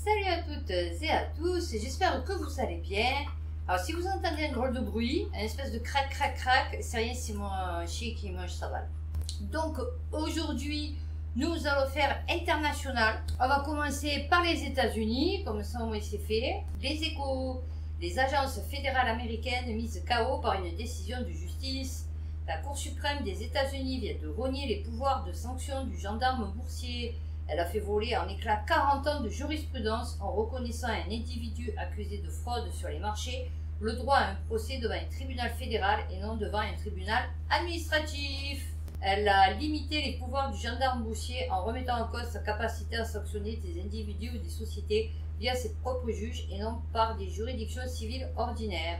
Salut à toutes et à tous, j'espère que vous allez bien. Alors si vous entendez un drôle de bruit, un espèce de crac crac crac, c'est rien, c'est mon chien qui mange sa balle. Donc aujourd'hui, nous allons faire international. On va commencer par les États-Unis, comme ça on c'est fait. Les Échos, les agences fédérales américaines mises KO par une décision de justice. La Cour suprême des États-Unis vient de rogner les pouvoirs de sanction du gendarme boursier. Elle a fait voler en éclats 40 ans de jurisprudence en reconnaissant à un individu accusé de fraude sur les marchés le droit à un procès devant un tribunal fédéral et non devant un tribunal administratif. Elle a limité les pouvoirs du gendarme boursier en remettant en cause sa capacité à sanctionner des individus ou des sociétés via ses propres juges et non par des juridictions civiles ordinaires.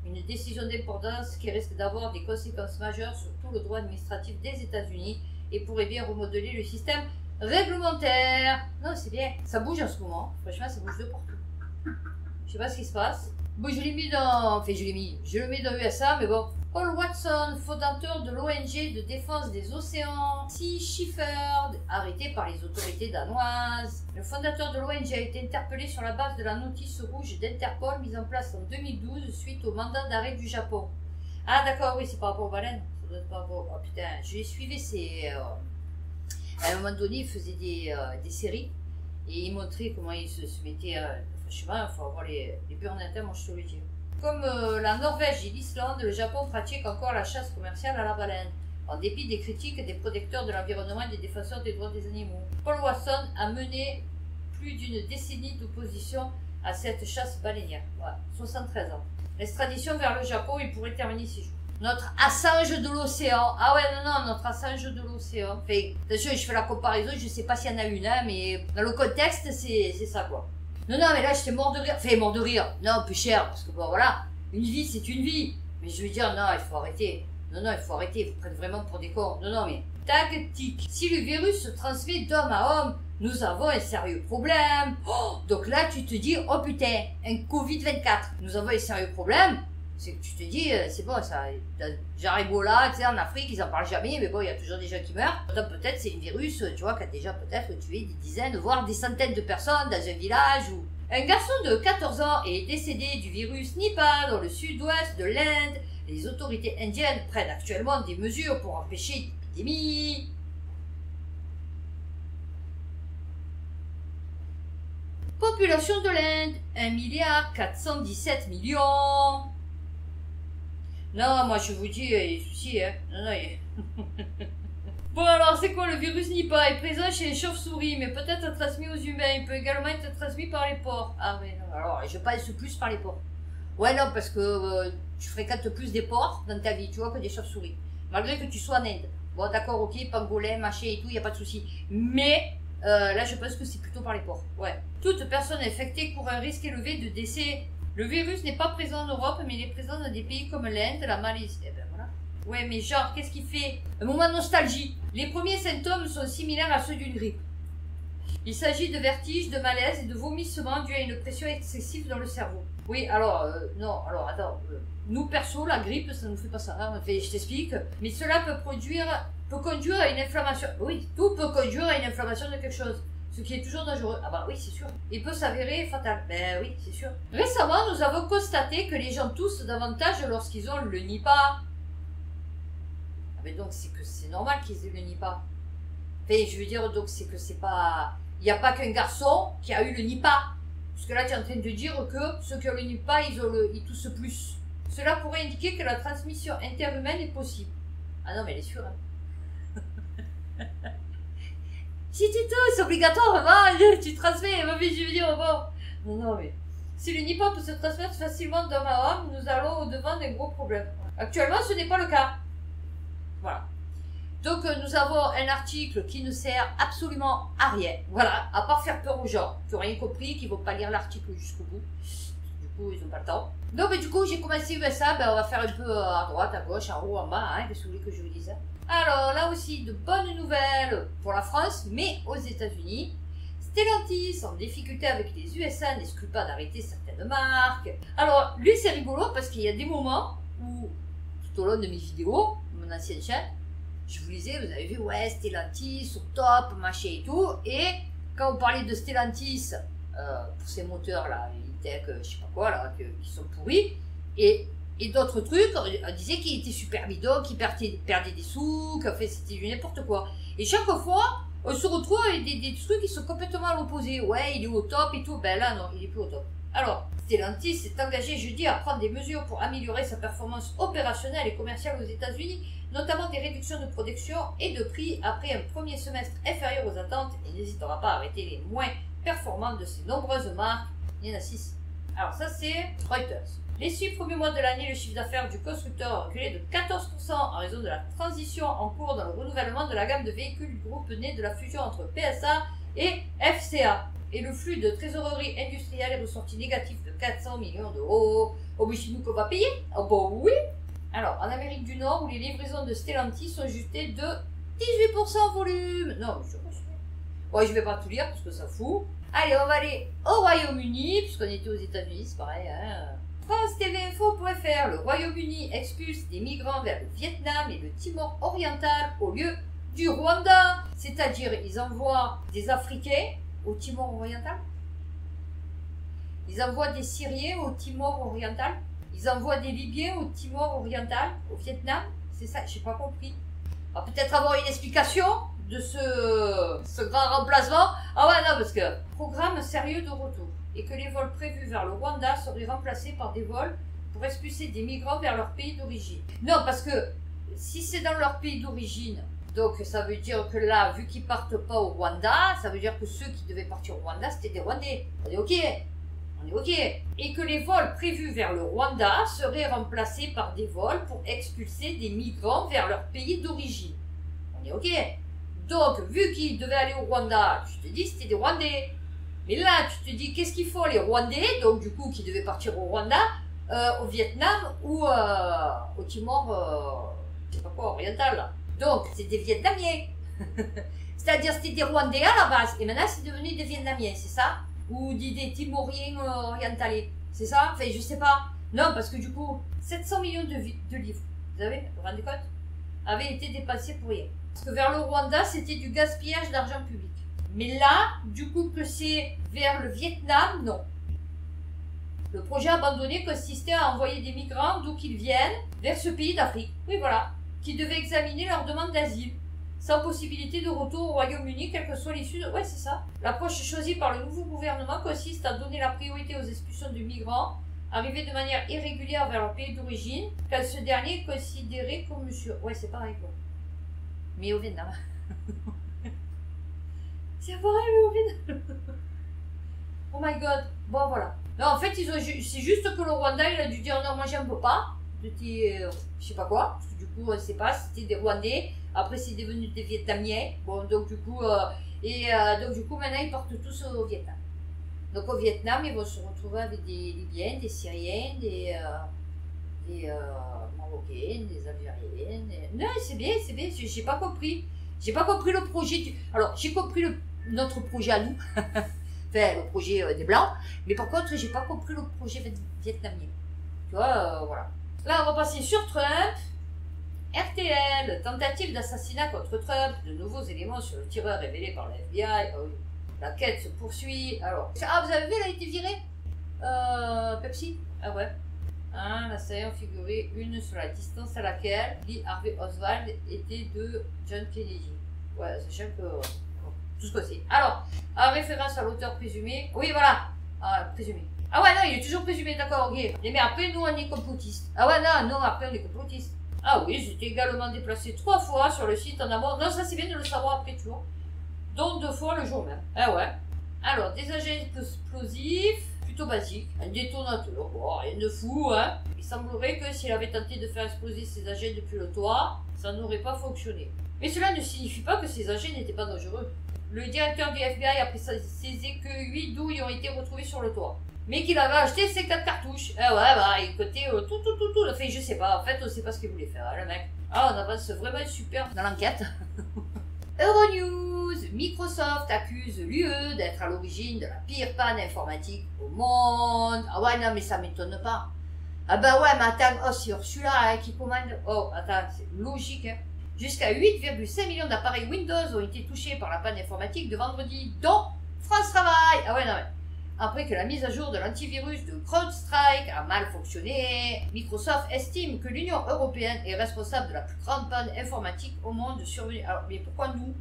Une décision d'importance qui risque d'avoir des conséquences majeures sur tout le droit administratif des États-Unis et pourrait bien remodeler le système réglementaire. Non, c'est bien. Ça bouge en ce moment. Franchement, ça bouge de partout. Je sais pas ce qui se passe. Bon, je l'ai mis dans... Enfin, je le mets dans USA, mais bon. Paul Watson, fondateur de l'ONG de défense des océans, Sea Shepherd, arrêté par les autorités danoises. Le fondateur de l'ONG a été interpellé sur la base de la notice rouge d'Interpol mise en place en 2012 suite au mandat d'arrêt du Japon. Ah d'accord, oui, c'est par rapport aux baleines. Ça doit être par rapport... Oh putain, je les suivais, c'est... À un moment donné, il faisait des séries et il montrait comment il se mettait... je sais pas, il faut avoir les burnes internes, moi je te le dis. Comme la Norvège et l'Islande, le Japon pratique encore la chasse commerciale à la baleine, en dépit des critiques des protecteurs de l'environnement et des défenseurs des droits des animaux. Paul Watson a mené plus d'une décennie d'opposition à cette chasse baleinière. Voilà, 73 ans. L'extradition vers le Japon, il pourrait terminer 6 jours. Notre Assange de l'océan. Ah ouais, non, notre Assange de l'océan. Enfin, attention, je fais la comparaison, je sais pas s'il y en a une, hein, mais dans le contexte, c'est ça, quoi. Non, mais là, j'étais mort de rire. Enfin, mort de rire. Non, plus cher, parce que bon, voilà. Une vie, c'est une vie. Mais je veux dire, non, il faut arrêter. Non, il faut arrêter. Il faut prendre vraiment pour des cons. Non, mais... Tactique. Si le virus se transmet d'homme à homme, nous avons un sérieux problème. Oh, donc là, tu te dis, oh putain, un Covid-24. Nous avons un sérieux problème. C'est que tu te dis, c'est bon, ça, genre Ebola, tu sais, en Afrique, ils en parlent jamais, mais bon, il y a toujours des gens qui meurent. Donc peut-être c'est un virus, tu vois, qui a déjà peut-être tué des dizaines, voire des centaines de personnes dans un village ou... Un garçon de 14 ans est décédé du virus Nipah dans le sud-ouest de l'Inde. Les autorités indiennes prennent actuellement des mesures pour empêcher l'épidémie. Population de l'Inde, 1,417 milliard. Non, moi je vous dis, il y a des soucis, hein. Non. Bon alors, c'est quoi le virus Nipah? Est présent chez les chauves-souris, mais peut-être transmis aux humains. Il peut également être transmis par les porcs. Ah oui, non, alors je passe plus par les porcs. Ouais, non, parce que tu fréquentes plus des porcs dans ta vie, tu vois, que des chauves-souris. Malgré que tu sois en Inde. Bon, d'accord, ok, pangolin, machin et tout, il n'y a pas de souci. Mais... là, je pense que c'est plutôt par les porcs. Ouais. Toute personne infectée court un risque élevé de décès. Le virus n'est pas présent en Europe, mais il est présent dans des pays comme l'Inde, la Malaisie. Eh ben voilà. Ouais, mais genre, qu'est-ce qu'il fait? Un moment de nostalgie. Les premiers symptômes sont similaires à ceux d'une grippe. Il s'agit de vertiges, de malaise et de vomissements dus à une pression excessive dans le cerveau. Oui, alors, non, alors attends. Nous, perso, la grippe, ça ne nous fait pas ça. Hein. Enfin, je t'explique. Mais cela peut conduire à une inflammation. Oui, tout peut conduire à une inflammation de quelque chose. Ce qui est toujours dangereux. Ah bah oui, c'est sûr. Il peut s'avérer fatal. Ben oui, c'est sûr. Récemment, nous avons constaté que les gens toussent davantage lorsqu'ils ont le Nipah. Ah ben donc, c'est que c'est normal qu'ils aient le Nipah. Enfin, je veux dire, donc, c'est que c'est pas... Il n'y a pas qu'un garçon qui a eu le Nipah. Parce que là, tu es en train de dire que ceux qui ont le Nipah, ils toussent plus. Cela pourrait indiquer que la transmission interhumaine est possible. Ah non, mais elle est sûre, hein. Si tu tousses, obligatoire, va, tu transmets, ma vie, je veux dire, bon. Non, mais... Si le Nipah peut se transmettre facilement d'homme à homme, nous allons au-devant d'un gros problème. Actuellement, ce n'est pas le cas. Voilà. Donc, nous avons un article qui ne sert absolument à rien. Voilà, à part faire peur aux gens qui n'ont rien compris, qui ne vont pas lire l'article jusqu'au bout. Du coup, ils n'ont pas le temps. Donc, mais du coup, j'ai commencé USA, ben, on va faire un peu à droite, à gauche, en haut, en bas, hein, qu'est-ce que vous voulez que je vous dise? Alors, là aussi, de bonnes nouvelles pour la France, mais aux États-Unis. Stellantis, en difficulté avec les USA, n'exclut pas d'arrêter certaines marques. Alors, lui, c'est rigolo parce qu'il y a des moments où, tout au long de mes vidéos, mon ancienne chaîne, je vous disais, vous avez vu, ouais, Stellantis, au top, machin et tout. Et quand on parlait de Stellantis pour ces moteurs-là, E-Tech, je sais pas quoi, là, qui sont pourris. Et d'autres trucs, on disait qu'il était super bidon, qu'il perdait des sous, qu'en fait c'était du n'importe quoi. Et chaque fois, on se retrouve avec des trucs qui sont complètement à l'opposé. Ouais, il est au top et tout. Ben là, non, il est plus au top. Alors, Stellantis s'est engagé jeudi à prendre des mesures pour améliorer sa performance opérationnelle et commerciale aux États-Unis, notamment des réductions de production et de prix après un premier semestre inférieur aux attentes, et n'hésitera pas à arrêter les moins performantes de ses nombreuses marques. Il y en a 6. Alors ça, c'est Reuters. Les 6 premiers mois de l'année, le chiffre d'affaires du constructeur a reculé de 14% en raison de la transition en cours dans le renouvellement de la gamme de véhicules du groupe né de la fusion entre PSA et FCA. Et le flux de trésorerie industrielle est ressorti négatif de 400 millions d'euros. Oh, mais c'est nous qu'on va payer? Oh, bah oui! Alors, en Amérique du Nord, où les livraisons de Stellantis sont ajustées de 18% en volume. Non, mais je ne ouais, je vais pas tout lire parce que ça fout. Allez, on va aller au Royaume-Uni, puisqu'on était aux États-Unis, c'est pareil, hein. France-TV-info.fr, le Royaume-Uni expulse des migrants vers le Vietnam et le Timor oriental au lieu du Rwanda. C'est-à-dire, ils envoient des Africains au Timor oriental. Ils envoient des Syriens au Timor oriental. Ils envoient des Libyens au Timor oriental, au Vietnam. C'est ça, j'ai pas compris. On va peut-être avoir une explication de ce grand remplacement. Ah ouais, non, parce que programme sérieux de retour. Et que les vols prévus vers le Rwanda seraient remplacés par des vols pour expulser des migrants vers leur pays d'origine. Non, parce que si c'est dans leur pays d'origine, donc ça veut dire que là, vu qu'ils partent pas au Rwanda, ça veut dire que ceux qui devaient partir au Rwanda, c'était des Rwandais. On est ok. On est ok. Et que les vols prévus vers le Rwanda seraient remplacés par des vols pour expulser des migrants vers leur pays d'origine. On est ok. Donc, vu qu'ils devaient aller au Rwanda, je te dis, c'était des Rwandais. Mais là, tu te dis, qu'est-ce qu'il faut les Rwandais, donc du coup, qui devaient partir au Rwanda, au Vietnam ou au Timor, je sais pas quoi, oriental, là. Donc, c'est des Vietnamiens. C'est-à-dire, c'était des Rwandais à la base, et maintenant, c'est devenu des Vietnamiens, c'est ça? Ou des Timoriens orientalais, c'est ça? Enfin, je sais pas. Non, parce que du coup, 700 millions de livres, vous avez, vous vous rendez compte, avaient été dépensés pour rien. Parce que vers le Rwanda, c'était du gaspillage d'argent public. Mais là, du coup, que c'est vers le Vietnam, non. Le projet abandonné consistait à envoyer des migrants, d'où qu'ils viennent, vers ce pays d'Afrique. Oui, voilà. Qui devaient examiner leur demande d'asile, sans possibilité de retour au Royaume-Uni, quelle que soit l'issue de... Ouais, c'est ça. L'approche choisie par le nouveau gouvernement consiste à donner la priorité aux expulsions de migrants arrivés de manière irrégulière vers leur pays d'origine, quand ce dernier est considéré comme sûr. Ouais, c'est pareil, quoi. Mais au Vietnam. C'est pareil, mais au Vietnam. Oh my god. Bon, voilà. Non, en fait, c'est juste que le Rwanda, il a dû dire non, moi j'en peux pas. Je sais pas quoi. Parce que du coup, on sait pas, c'était des Rwandais. Après, c'est devenu des Vietnamiens. Bon, donc du coup, donc du coup, maintenant, ils partent tous au Vietnam. Donc au Vietnam, ils vont se retrouver avec des Libyens, des Syriens, des Marocains, des Algériens. Non, c'est bien, c'est bien. J'ai pas compris. J'ai pas compris le projet. Alors, j'ai compris notre projet à nous. Enfin, le projet des Blancs. Mais par contre, j'ai pas compris le projet vietnamien. Tu vois, voilà. Là, on va passer sur Trump. RTL, tentative d'assassinat contre Trump. De nouveaux éléments sur le tireur révélé par la FBI. Oh oui. La quête se poursuit. Alors, ah, vous avez vu, elle a été virée Pepsi. Ah ouais. Hein, l'assaillant figurait une sur la distance à laquelle Lee Harvey Oswald était de John Kennedy. Ouais, sachant que... tout ce que c'est. Alors, en référence à l'auteur présumé... Oui, voilà. Présumé. Ah ouais, non, il est toujours présumé, d'accord, ok. Mais après, nous, on est complotistes. Ah ouais, non, après, on est complotistes. Ah oui, j'étais également déplacé 3 fois sur le site en amont. Non, ça, c'est bien de le savoir après, toujours. Donc, 2 fois le jour même. Ah ouais. Alors, des agents explosifs... plutôt basique, un détonateur, bon, rien de fou, hein. Il semblerait que s'il avait tenté de faire exploser ses agents depuis le toit, ça n'aurait pas fonctionné. Mais cela ne signifie pas que ces agents n'étaient pas dangereux. Le directeur du FBI a précisé que 8 douilles ont été retrouvées sur le toit. Mais qu'il avait acheté 54 cartouches. Ah ouais, bah, il cotait tout. Enfin, je sais pas, en fait, on sait pas ce qu'il voulait faire, hein, le mec. Ah, on avance vraiment super dans l'enquête. Euronews, Microsoft accuse l'UE d'être à l'origine de la pire panne informatique au monde. Ah ouais, non, mais ça m'étonne pas. Ah bah ouais, mais attends, oh, c'est Ursula hein, qui commande. Oh, attends, c'est logique. Hein. Jusqu'à 8,5 millions d'appareils Windows ont été touchés par la panne informatique de vendredi, dont France Travail. Ah ouais, non, mais Après que la mise à jour de l'antivirus de CrowdStrike a mal fonctionné, Microsoft estime que l'Union européenne est responsable de la plus grande panne informatique au monde survenue. Alors, mais pourquoi nous?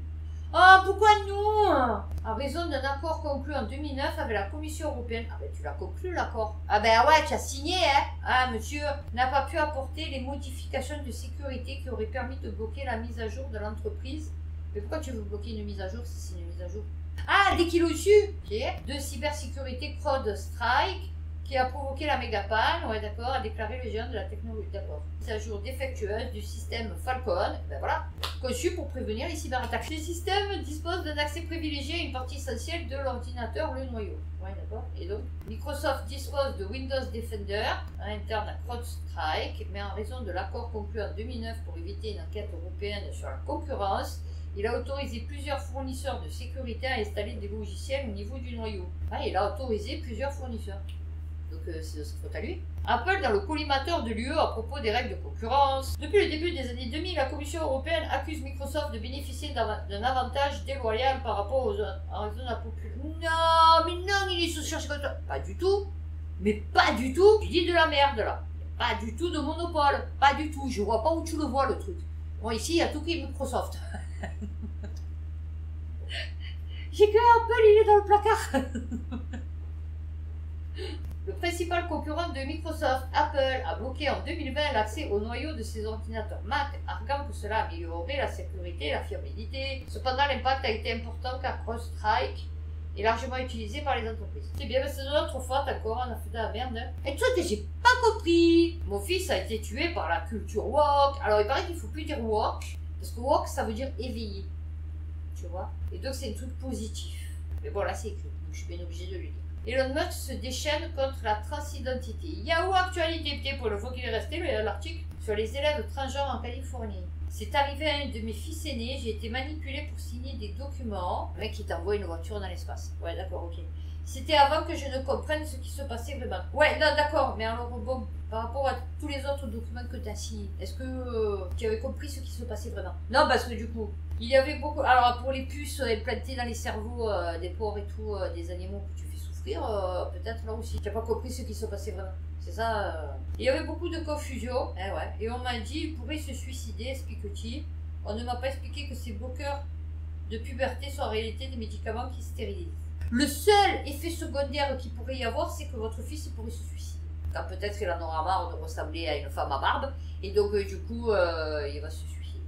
Ah, pourquoi nous? En raison d'un accord conclu en 2009 avec la Commission européenne. Ah ben tu l'as conclu l'accord. Ah ben ouais, tu as signé, hein. Ah, monsieur n'a pas pu apporter les modifications de sécurité qui auraient permis de bloquer la mise à jour de l'entreprise. Mais pourquoi tu veux bloquer une mise à jour si c'est une mise à jour? Ah, dès qu'il est au-dessus de cybersécurité CrowdStrike qui a provoqué la méga panne, ouais d'accord, a déclaré le géant de la technologie, d'accord. Mise à jour défectueuse du système Falcon, ben voilà, conçu pour prévenir les cyberattaques. Ces systèmes disposent d'un accès privilégié à une partie essentielle de l'ordinateur, le noyau. Ouais d'accord. Et donc, Microsoft dispose de Windows Defender interne à CrowdStrike, mais en raison de l'accord conclu en 2009 pour éviter une enquête européenne sur la concurrence, il a autorisé plusieurs fournisseurs de sécurité à installer des logiciels au niveau du noyau. Ah, il a autorisé plusieurs fournisseurs. Donc c'est faute à lui. Apple dans le collimateur de l'UE à propos des règles de concurrence. Depuis le début des années 2000, la Commission européenne accuse Microsoft de bénéficier d'un avantage déloyal par rapport aux en raison de la population. Non, mais non, il est sous cherche comme ça. Pas du tout. Mais pas du tout. Tu dis de la merde là. Pas du tout de monopole. Pas du tout. Je vois pas où tu le vois le truc. Bon, ici, il y a tout qui est Microsoft. J'ai que Apple, il est dans le placard. Le principal concurrent de Microsoft, Apple, a bloqué en 2020 l'accès au noyau de ses ordinateurs Mac, arguant que cela améliorerait la sécurité et la fiabilité. Cependant, l'impact a été important car CrowdStrike est largement utilisé par les entreprises. C'est bien, mais c'est de notre faute encore, on a fait de la merde. Et tout que j'ai pas compris. Mon fils a été tué par la culture woke. Alors il paraît qu'il faut plus dire woke, parce que woke ça veut dire éveillé. Tu vois? Et donc c'est un truc positif. Mais bon, là c'est écrit, donc je suis bien obligée de lui dire. Elon Musk se déchaîne contre la transidentité. Yahoo Actualité, pour le fois qu'il est resté, l'article sur les élèves transgenres en Californie. C'est arrivé à un de mes fils aînés, j'ai été manipulé pour signer des documents. Le mec qui t'envoie une voiture dans l'espace. Ouais, d'accord, ok. C'était avant que je ne comprenne ce qui se passait vraiment. Ouais, non, d'accord, mais alors bon, par rapport à tous les autres documents que tu as signés, est-ce que tu avais compris ce qui se passait vraiment? Non, parce que du coup, il y avait beaucoup... Alors, pour les puces implantées dans les cerveaux des porcs et tout, des animaux que tu fais souffrir, peut-être là aussi. Tu n'as pas compris ce qui se passait vraiment. C'est ça. Il y avait beaucoup de confusion. Eh ouais. Et on m'a dit, il pourrait se suicider, explique-t-il. On ne m'a pas expliqué que ces bloqueurs de puberté sont en réalité des médicaments qui stérilisent. Le seul effet secondaire qu'il pourrait y avoir, c'est que votre fils pourrait se suicider. Car peut-être qu'il en aura marre de ressembler à une femme à barbe. Et donc, du coup, il va se suicider.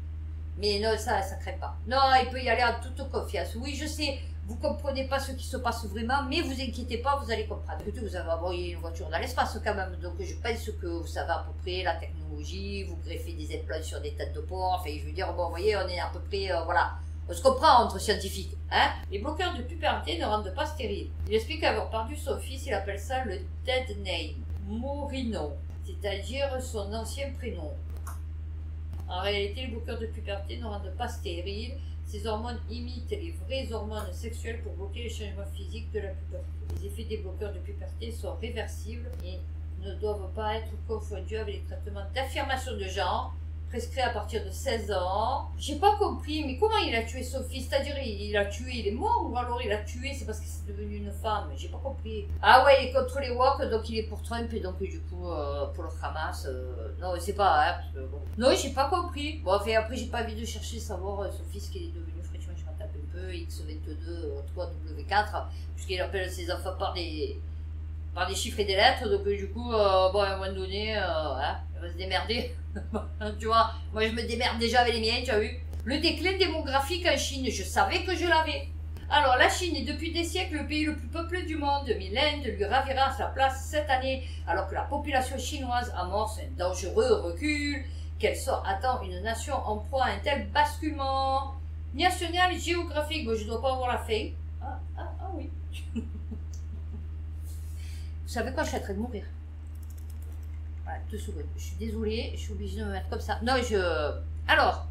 Mais non, ça craint pas. Non, il peut y aller en toute confiance. Oui, je sais, vous comprenez pas ce qui se passe vraiment, mais vous inquiétez pas, vous allez comprendre. Écoutez, vous avez envoyé une voiture dans l'espace quand même, donc je pense que vous savez à peu près la technologie, vous greffez des implants sur des têtes de porc, enfin, je veux dire, bon, vous voyez, on est à peu près, voilà. On se comprend entre scientifiques, hein. Les bloqueurs de puberté ne rendent pas stérile. Il explique avoir perdu son fils, il appelle ça le dead name, Morino, c'est-à-dire son ancien prénom. En réalité, les bloqueurs de puberté ne rendent pas stérile. Ces hormones imitent les vraies hormones sexuelles pour bloquer les changements physiques de la puberté. Les effets des bloqueurs de puberté sont réversibles et ne doivent pas être confondus avec les traitements d'affirmation de genre prescrits à partir de 16 ans. J'ai pas compris, mais comment il a tué son fils? C'est-à-dire, il a tué, il est mort, ou alors il a tué, c'est parce que c'est devenu une femme? J'ai pas compris. Ah ouais, il est contre les woke, donc il est pour Trump, et donc du coup, pour le Hamas, non, c'est pas, hein, parce que, bon. Non, j'ai pas compris. Bon, enfin, après, j'ai pas envie de chercher, savoir son fils qu'il est devenu, franchement, je m'en tape un peu, X22, 3W4, puisqu'il appelle ses enfants par des chiffres et des lettres, donc du coup, bon, à un moment donné, hein, il va se démerder. Tu vois, moi je me démerde déjà avec les miens, tu as vu. Le déclin démographique en Chine, je savais que je l'avais. Alors, la Chine est depuis des siècles le pays le plus peuplé du monde, mais l'Inde lui ravira sa place cette année, alors que la population chinoise amorce un dangereux recul. Quelle sorte attend une nation en proie à un tel basculement? National géographique, bon, je dois pas avoir la feuille. Ah oui. Vous savez quoi, je suis en train de mourir. Voilà, 2 secondes. Je suis désolée, je suis obligée de me mettre comme ça. Non, alors,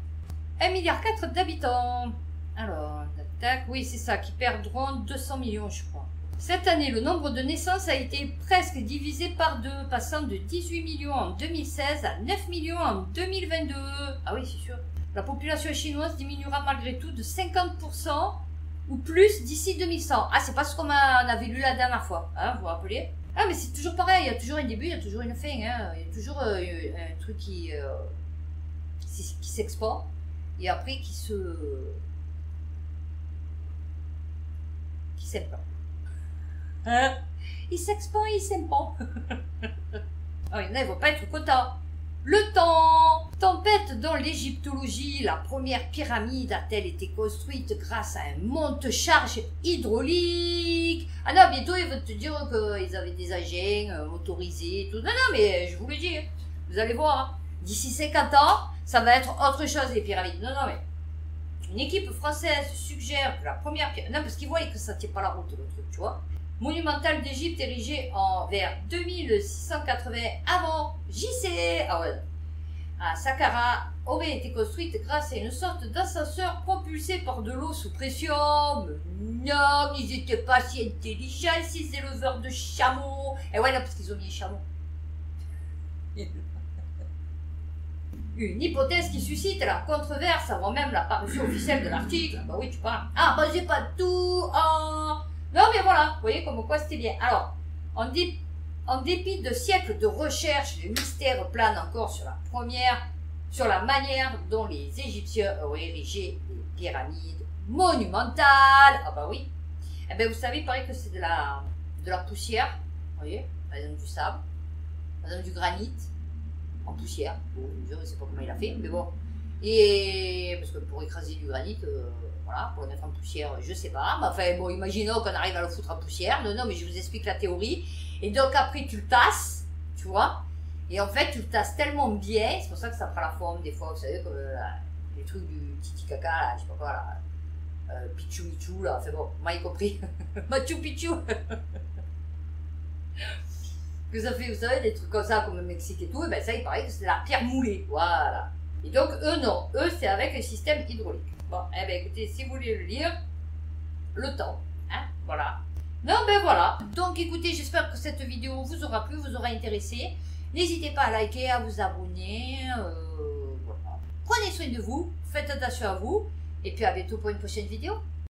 1,4 milliard d'habitants. Alors, tac, oui, c'est ça, qui perdront 200 millions, je crois. Cette année, le nombre de naissances a été presque divisé par 2, passant de 18 millions en 2016 à 9 millions en 2022. Ah oui, c'est sûr. La population chinoise diminuera malgré tout de 50%, ou plus d'ici 2100. Ah, c'est pas ce qu'on avait lu la dernière fois, hein, vous vous rappelez? Ah, mais c'est toujours pareil, il y a toujours un début, il y a toujours une fin, hein. Il y a toujours un truc qui s'exporte et après qui s'implante. Hein? Il s'expand et il s'implante. Ah, il y en a, ils vont pas être contents. Le temps. Tempête dans l'égyptologie, la première pyramide a-t-elle été construite grâce à un monte-charge hydraulique? Ah non, bientôt ils vont te dire qu'ils avaient des engins motorisés, tout. Non, non, mais je vous le dis, vous allez voir, hein. D'ici 50 ans, ça va être autre chose les pyramides. Non, non, mais une équipe française suggère que la première pyramide... Non, parce qu'ils voient que ça ne tient pas la route, le truc, tu vois. Monumentale d'Égypte érigée vers 2680 avant JC. Ah ouais. À Saqqara aurait été construite grâce à une sorte d'ascenseur propulsé par de l'eau sous pression. Mais non, ils n'étaient pas si intelligents, ces éleveurs de chameaux. Et ouais, non, parce qu'ils ont mis les chameaux. Une hypothèse qui suscite la controverse avant même la parution officielle de l'article. Bah oui, tu parles. Ah, bah j'ai pas tout. Oh. Non, mais voilà, vous voyez comme quoi c'était bien. Alors, en dépit de siècles de recherche, le mystère plane encore sur la manière dont les Égyptiens auraient érigé les pyramides monumentales. Ah bah oui. Eh ben vous savez, il paraît que c'est de la poussière. Vous voyez, par exemple du sable, par exemple du granit, en poussière. Bon, je ne sais pas comment il a fait, mais bon. Et parce que pour écraser du granit, voilà, pour le mettre en poussière, je sais pas. Mais enfin, bon, imaginons qu'on arrive à le foutre en poussière. Non, non, mais je vous explique la théorie. Et donc après, tu le tasses, tu vois. Et en fait, tu le tasses tellement bien, c'est pour ça que ça prend la forme des fois, vous savez, comme les trucs du Titi Caca, là, je sais pas quoi, là. Pichu Michu, là, enfin bon, moi y compris. Machu Picchu. Que ça fait, vous savez, des trucs comme ça, comme le Mexique et tout, et ben ça, il paraît que c'est la pierre moulée, voilà. Et donc, eux, non. Eux, c'est avec le système hydraulique. Bon, eh ben écoutez, si vous voulez le lire, le temps, hein, voilà. Non, ben voilà. Donc, écoutez, j'espère que cette vidéo vous aura plu, vous aura intéressé. N'hésitez pas à liker, à vous abonner, voilà. Prenez soin de vous, faites attention à vous, et puis à bientôt pour une prochaine vidéo.